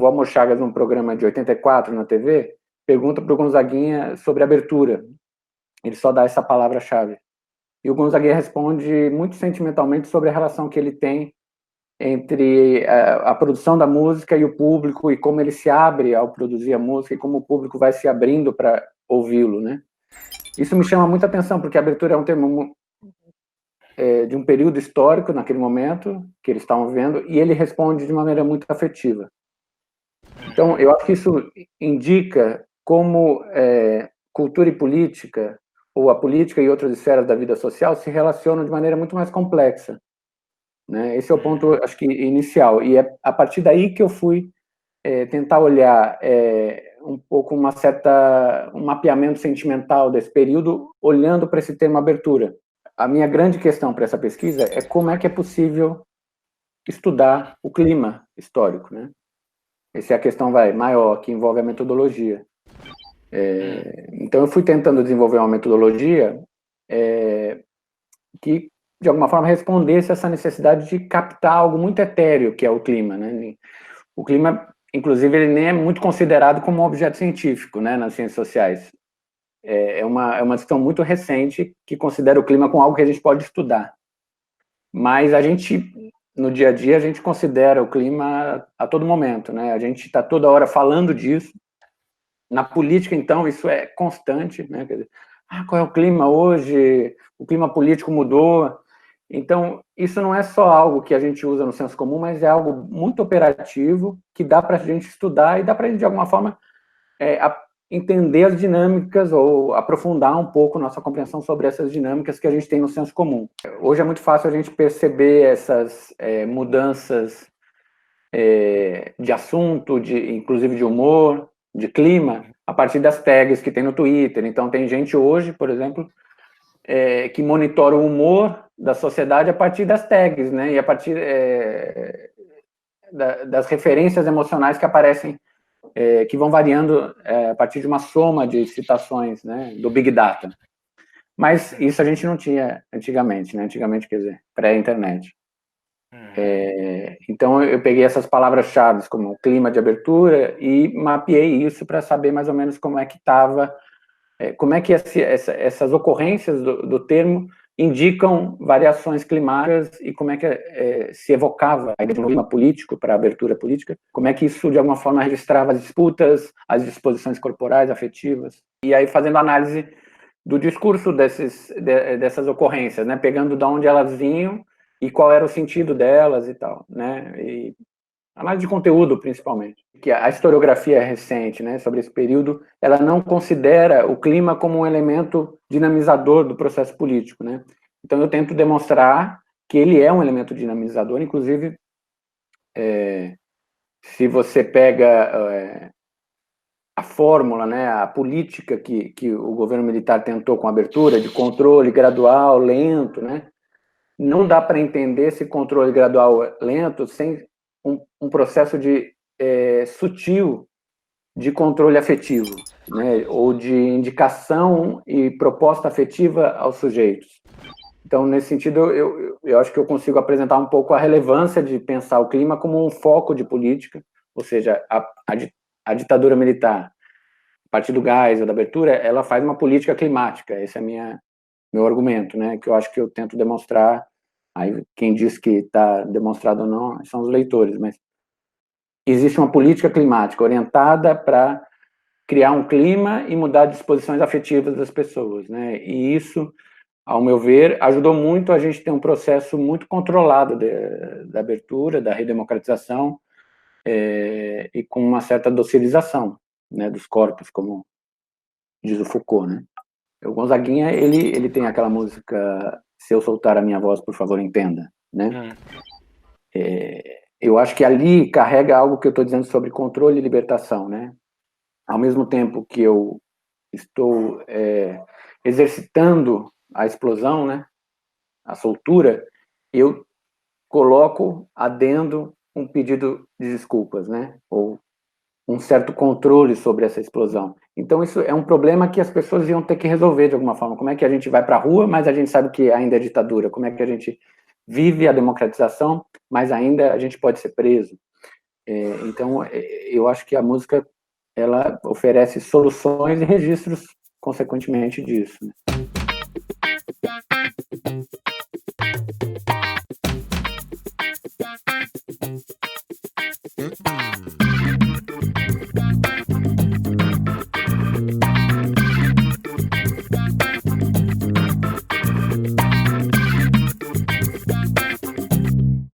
o Valmor Chagas, num programa de 84 na TV, pergunta para o Gonzaguinha sobre abertura. Ele só dá essa palavra-chave. E o Gonzaguinha responde muito sentimentalmente sobre a relação que ele tem entre a produção da música e o público, e como ele se abre ao produzir a música, e como o público vai se abrindo para ouvi-lo, né? Isso me chama muita atenção, porque a abertura é um termo de um período histórico, naquele momento, que eles estavam vivendo, e ele responde de maneira muito afetiva. Então, eu acho que isso indica como cultura e política, ou a política e outras esferas da vida social, se relacionam de maneira muito mais complexa, né? Esse é o ponto, acho que, inicial. E é a partir daí que eu fui tentar olhar um pouco um mapeamento sentimental desse período, olhando para esse termo abertura. A minha grande questão para essa pesquisa é como é que é possível estudar o clima histórico, né? Essa é a questão maior, que envolve a metodologia. Então, eu fui tentando desenvolver uma metodologia que, de alguma forma, respondesse a essa necessidade de captar algo muito etéreo, que é o clima, né? O clima, inclusive, ele nem é muito considerado como um objeto científico, né, nas ciências sociais. É uma discussão muito recente que considera o clima como algo que a gente pode estudar. Mas a gente, no dia a dia, a gente considera o clima a todo momento, né? A gente está toda hora falando disso. Na política, então, isso é constante, né? Quer dizer, qual é o clima hoje? O clima político mudou. Então, isso não é só algo que a gente usa no senso comum, mas é algo muito operativo, que dá para a gente estudar e dá para a gente, de alguma forma, entender as dinâmicas ou aprofundar um pouco nossa compreensão sobre essas dinâmicas que a gente tem no senso comum. Hoje é muito fácil a gente perceber essas mudanças de assunto, inclusive de humor, de clima, a partir das tags que tem no Twitter. Então, tem gente hoje, por exemplo, que monitora o humor da sociedade a partir das tags, né? E a partir das referências emocionais que aparecem, que vão variando a partir de uma soma de citações, né, do Big Data. Mas isso a gente não tinha antigamente, né? Antigamente, quer dizer, pré-internet. Então, eu peguei essas palavras-chave, como clima de abertura, e mapeei isso para saber mais ou menos como é que estava, como é que essas ocorrências do termo indicam variações climáticas e como é que se evocava a ideia de um clima político para a abertura política, como é que isso, de alguma forma, registrava as disputas, as disposições corporais, afetivas, e aí fazendo análise do discurso dessas ocorrências, né, pegando de onde elas vinham e qual era o sentido delas e tal, né, e análise de conteúdo, principalmente. Que a historiografia recente, né, sobre esse período, ela não considera o clima como um elemento dinamizador do processo político, né? Então, eu tento demonstrar que ele é um elemento dinamizador, inclusive, se você pega a fórmula, né, a política que o governo militar tentou com a abertura, de controle gradual, lento, né? Não dá para entender esse controle gradual lento sem um processo sutil de controle afetivo, né, ou de indicação e proposta afetiva aos sujeitos. Então, nesse sentido, eu acho que eu consigo apresentar um pouco a relevância de pensar o clima como um foco de política, ou seja, a ditadura militar, a partir do Geisel ou da abertura, ela faz uma política climática. Esse é meu argumento, né, que eu acho que eu tento demonstrar. Aí quem diz que está demonstrado ou não são os leitores, mas existe uma política climática orientada para criar um clima e mudar disposições afetivas das pessoas, né? E isso, ao meu ver, ajudou muito a gente ter um processo muito controlado da abertura, da redemocratização, e com uma certa docilização, né, dos corpos, como diz o Foucault, né? O Gonzaguinha, ele tem aquela música Se Eu Soltar a Minha Voz, Por Favor, Entenda, né? Eu acho que ali carrega algo que eu estou dizendo sobre controle e libertação, né? Ao mesmo tempo que eu estou exercitando a explosão, né, a soltura, eu coloco adendo um pedido de desculpas, né, ou um certo controle sobre essa explosão. Então, isso é um problema que as pessoas iam ter que resolver de alguma forma. Como é que a gente vai para a rua, mas a gente sabe que ainda é ditadura? Como é que a gente vive a democratização, mas ainda a gente pode ser preso? Então, eu acho que a música ela oferece soluções e registros, consequentemente, disso. Né?